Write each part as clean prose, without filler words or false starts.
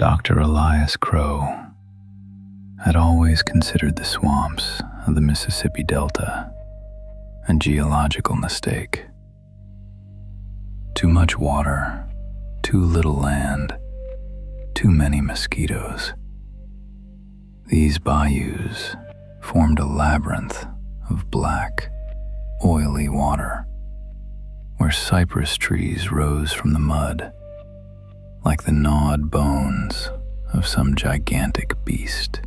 Dr. Elias Crow had always considered the swamps of the Mississippi Delta a geological mistake. Too much water, too little land, too many mosquitoes. These bayous formed a labyrinth of black, oily water, where cypress trees rose from the mud like the gnawed bones of some gigantic beast.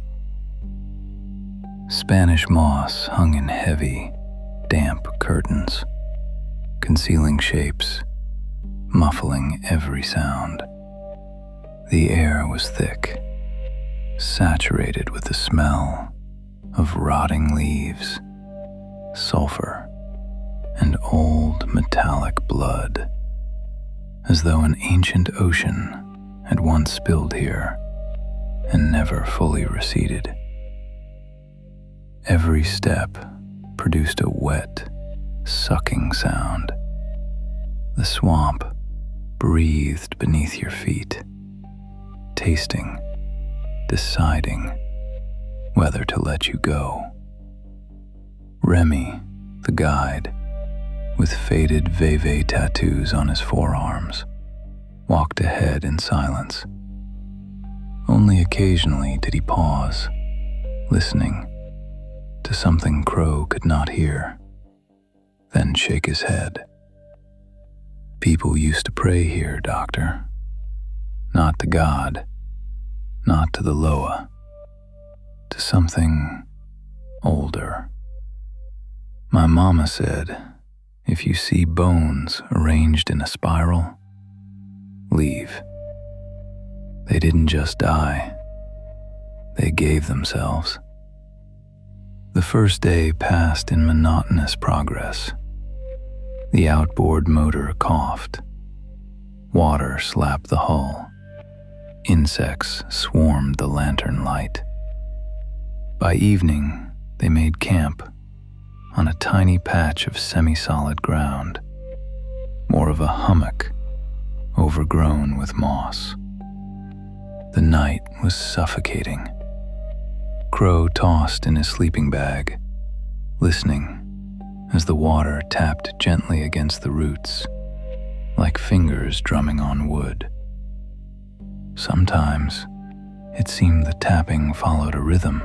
Spanish moss hung in heavy, damp curtains, concealing shapes, muffling every sound. The air was thick, saturated with the smell of rotting leaves, sulfur, and old metallic blood, as though an ancient ocean had once spilled here and never fully receded. Every step produced a wet, sucking sound. The swamp breathed beneath your feet, tasting, deciding whether to let you go. Remy, the guide, with faded veve tattoos on his forearms, walked ahead in silence. Only occasionally did he pause, listening to something Crow could not hear, then shake his head. People used to pray here, Doctor. Not to God, not to the Loa, to something older. My mama said, if you see bones arranged in a spiral, leave. They didn't just die, they gave themselves. The first day passed in monotonous progress. The outboard motor coughed. Water slapped the hull. Insects swarmed the lantern light. By evening, they made camp on a tiny patch of semi-solid ground, more of a hummock overgrown with moss. The night was suffocating. Crow tossed in his sleeping bag, listening as the water tapped gently against the roots, like fingers drumming on wood. Sometimes it seemed the tapping followed a rhythm,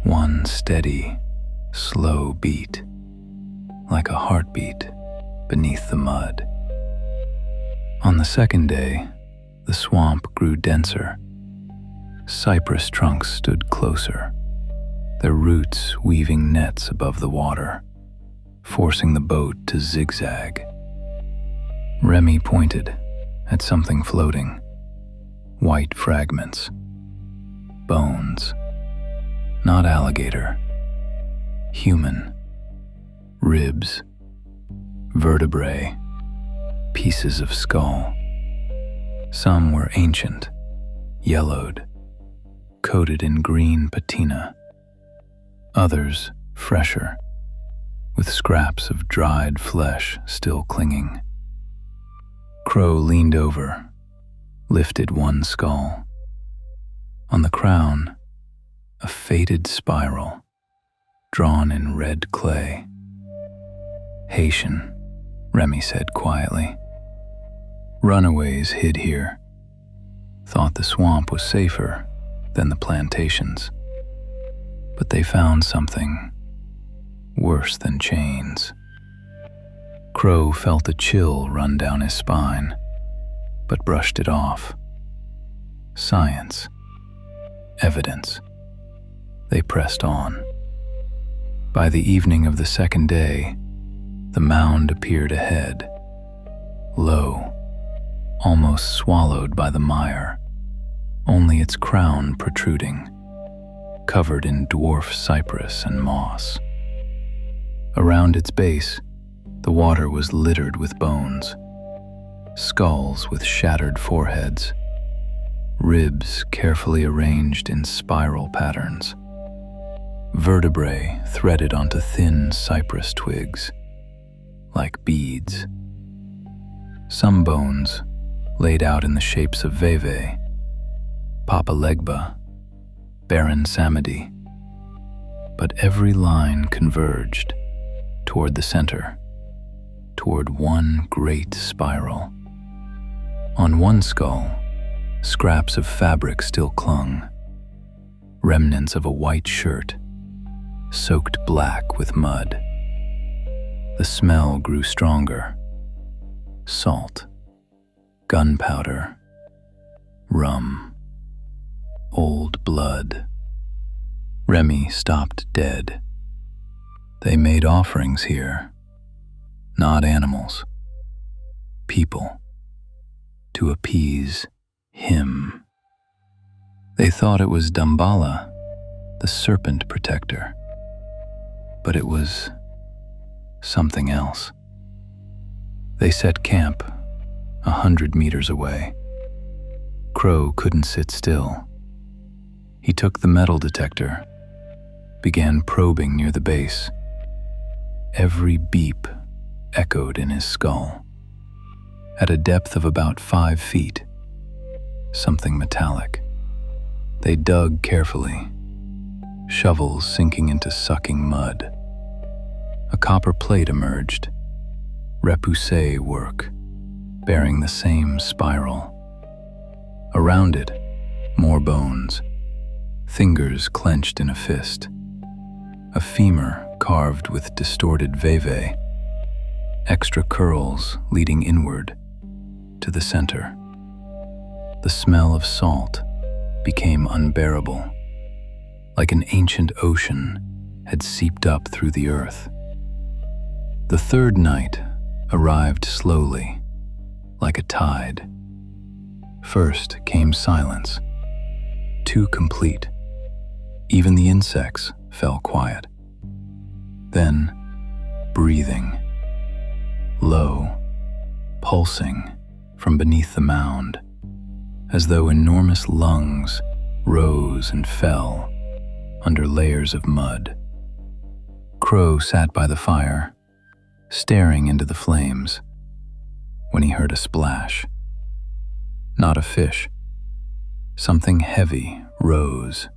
one steady, slow beat, like a heartbeat beneath the mud. On the second day, the swamp grew denser. Cypress trunks stood closer, their roots weaving nets above the water, forcing the boat to zigzag. Remy pointed at something floating, white fragments, bones, not alligator, human, ribs, vertebrae, pieces of skull. Some were ancient, yellowed, coated in green patina. Others fresher, with scraps of dried flesh still clinging. Crow leaned over, lifted one skull. On the crown, a faded spiral, drawn in red clay. Haitian, Remy said quietly. Runaways hid here, thought the swamp was safer than the plantations. But they found something worse than chains. Crow felt a chill run down his spine, but brushed it off. Science. Evidence. They pressed on. By the evening of the second day, the mound appeared ahead, low, almost swallowed by the mire, only its crown protruding, covered in dwarf cypress and moss. Around its base, the water was littered with bones, skulls with shattered foreheads, ribs carefully arranged in spiral patterns, vertebrae threaded onto thin cypress twigs, like beads. Some bones, laid out in the shapes of veve, Papa Legba, Baron Samedi, but every line converged toward the center, toward one great spiral. On one skull, scraps of fabric still clung, remnants of a white shirt, soaked black with mud. The smell grew stronger. Salt, gunpowder, rum, old blood. Remy stopped dead. They made offerings here, not animals, people, to appease him. They thought it was Damballa, the serpent protector, but it was something else. They set camp 100 meters away. Crow couldn't sit still. He took the metal detector, began probing near the base. Every beep echoed in his skull. At a depth of about 5 feet, something metallic. They dug carefully, shovels sinking into sucking mud. A copper plate emerged, repoussé work, bearing the same spiral. Around it, more bones, fingers clenched in a fist, a femur carved with distorted veve, extra curls leading inward to the center. The smell of salt became unbearable, like an ancient ocean had seeped up through the earth. The third night arrived slowly, like a tide. First came silence, too complete. Even the insects fell quiet. Then, breathing, low, pulsing from beneath the mound, as though enormous lungs rose and fell under layers of mud. Crow sat by the fire, staring into the flames, when he heard a splash. Not a fish. Something heavy rose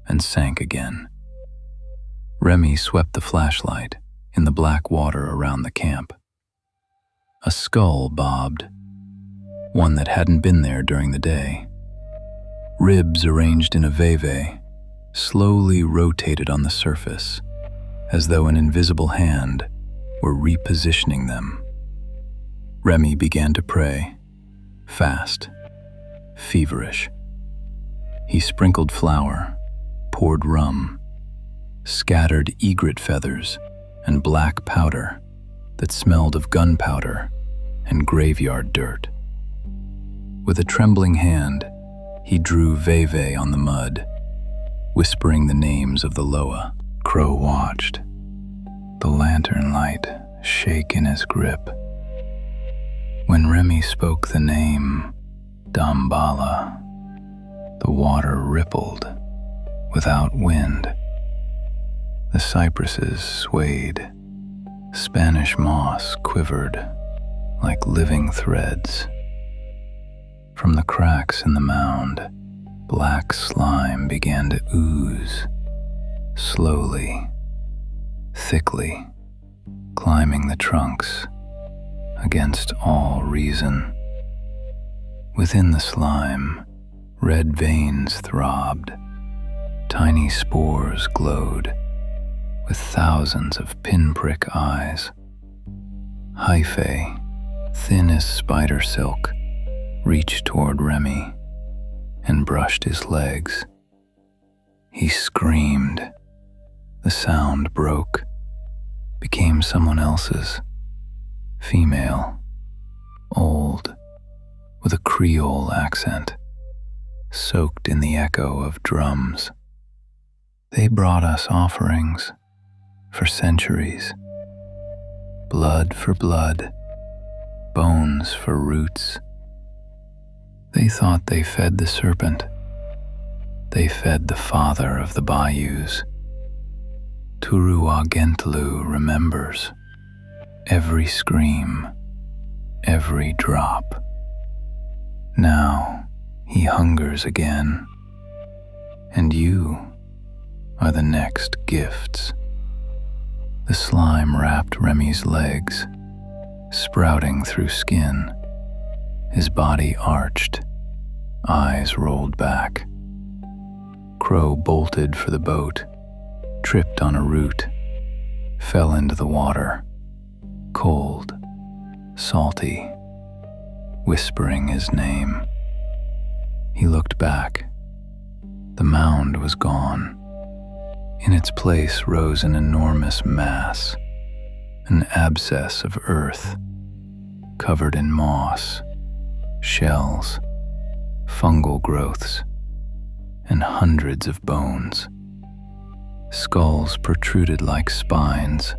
and sank again. Remy swept the flashlight in the black water around the camp. A skull bobbed, one that hadn't been there during the day. Ribs arranged in a veve slowly rotated on the surface, as though an invisible hand were repositioning them. Remy began to pray, fast, feverish. He sprinkled flour, poured rum, scattered egret feathers and black powder that smelled of gunpowder and graveyard dirt. With a trembling hand, he drew veve on the mud, whispering the names of the Loa. Crow watched, the lantern light shake in his grip. When Remy spoke the name Damballa, the water rippled without wind. The cypresses swayed. Spanish moss quivered like living threads. From the cracks in the mound, black slime began to ooze, slowly, thickly, climbing the trunks against all reason. Within the slime, red veins throbbed, tiny spores glowed with thousands of pinprick eyes. Hyphae, thin as spider silk, reached toward Remy and brushed his legs. He screamed. The sound broke, became someone else's, female, old, with a Creole accent, soaked in the echo of drums. They brought us offerings for centuries, blood for blood, bones for roots. They thought they fed the serpent. They fed the father of the bayous. Turua Gentlu remembers every scream, every drop. Now he hungers again, And you are the next gifts. The slime wrapped Remy's legs, sprouting through skin, his body arched, eyes rolled back. Crow bolted for the boat, tripped on a root, fell into the water, cold, salty, whispering his name. He looked back. The mound was gone. In its place rose an enormous mass, an abscess of earth, covered in moss, shells, fungal growths, and hundreds of bones. Skulls protruded like spines.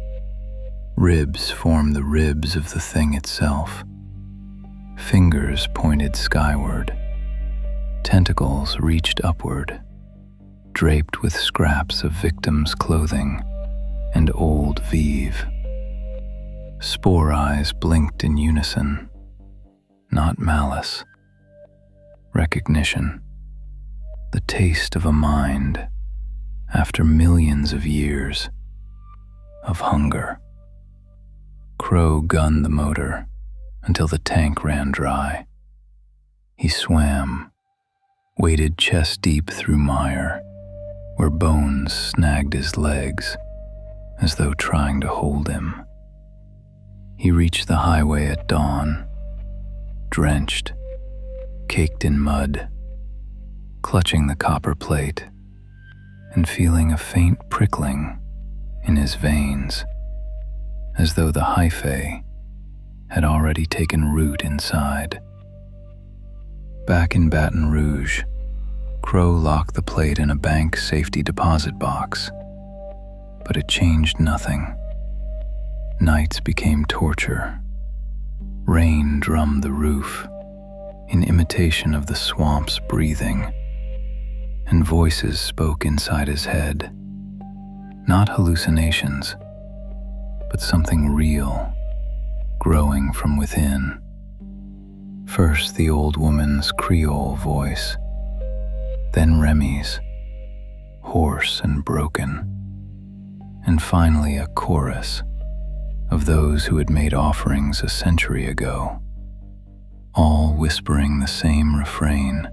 Ribs formed the ribs of the thing itself. Fingers pointed skyward. Tentacles reached upward, draped with scraps of victims' clothing and old vive. Spore eyes blinked in unison, not malice. Recognition, the taste of a mind after millions of years of hunger. Crow gunned the motor until the tank ran dry. He swam, waded chest deep through mire, where bones snagged his legs as though trying to hold him. He reached the highway at dawn, drenched, caked in mud, clutching the copper plate and feeling a faint prickling in his veins, as though the hyphae had already taken root inside. Back in Baton Rouge, Crow locked the plate in a bank safety deposit box, but it changed nothing. Nights became torture. Rain drummed the roof in imitation of the swamp's breathing, and voices spoke inside his head, not hallucinations, but something real, growing from within. First the old woman's Creole voice, then Remy's, hoarse and broken, and finally a chorus of those who had made offerings a century ago, all whispering the same refrain,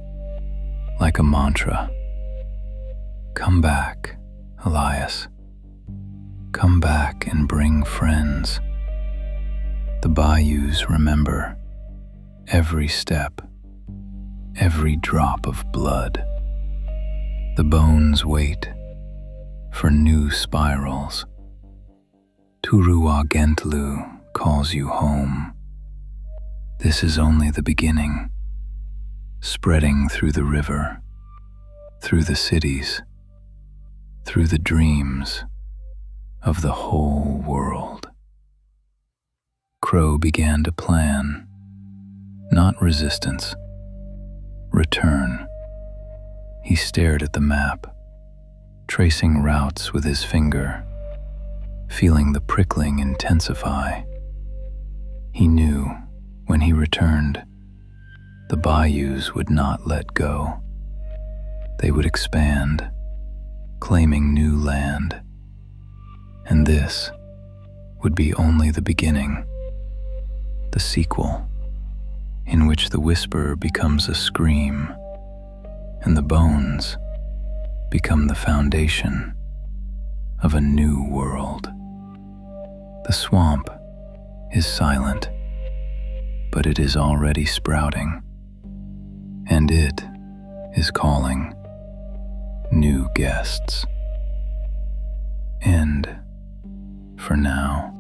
like a mantra. Come back, Elias. Come back and bring friends. The bayous remember every step, every drop of blood. The bones wait for new spirals. Turuwa Gentlu calls you home. This is only the beginning, spreading through the river, through the cities, through the dreams of the whole world. Crow began to plan, not resistance, return. He stared at the map, tracing routes with his finger, feeling the prickling intensify. He knew when he returned, the bayous would not let go. They would expand, claiming new land. And this would be only the beginning, the sequel, in which the whisper becomes a scream, and the bones become the foundation of a new world. The swamp is silent, but it is already sprouting, and it is calling new guests. End for now.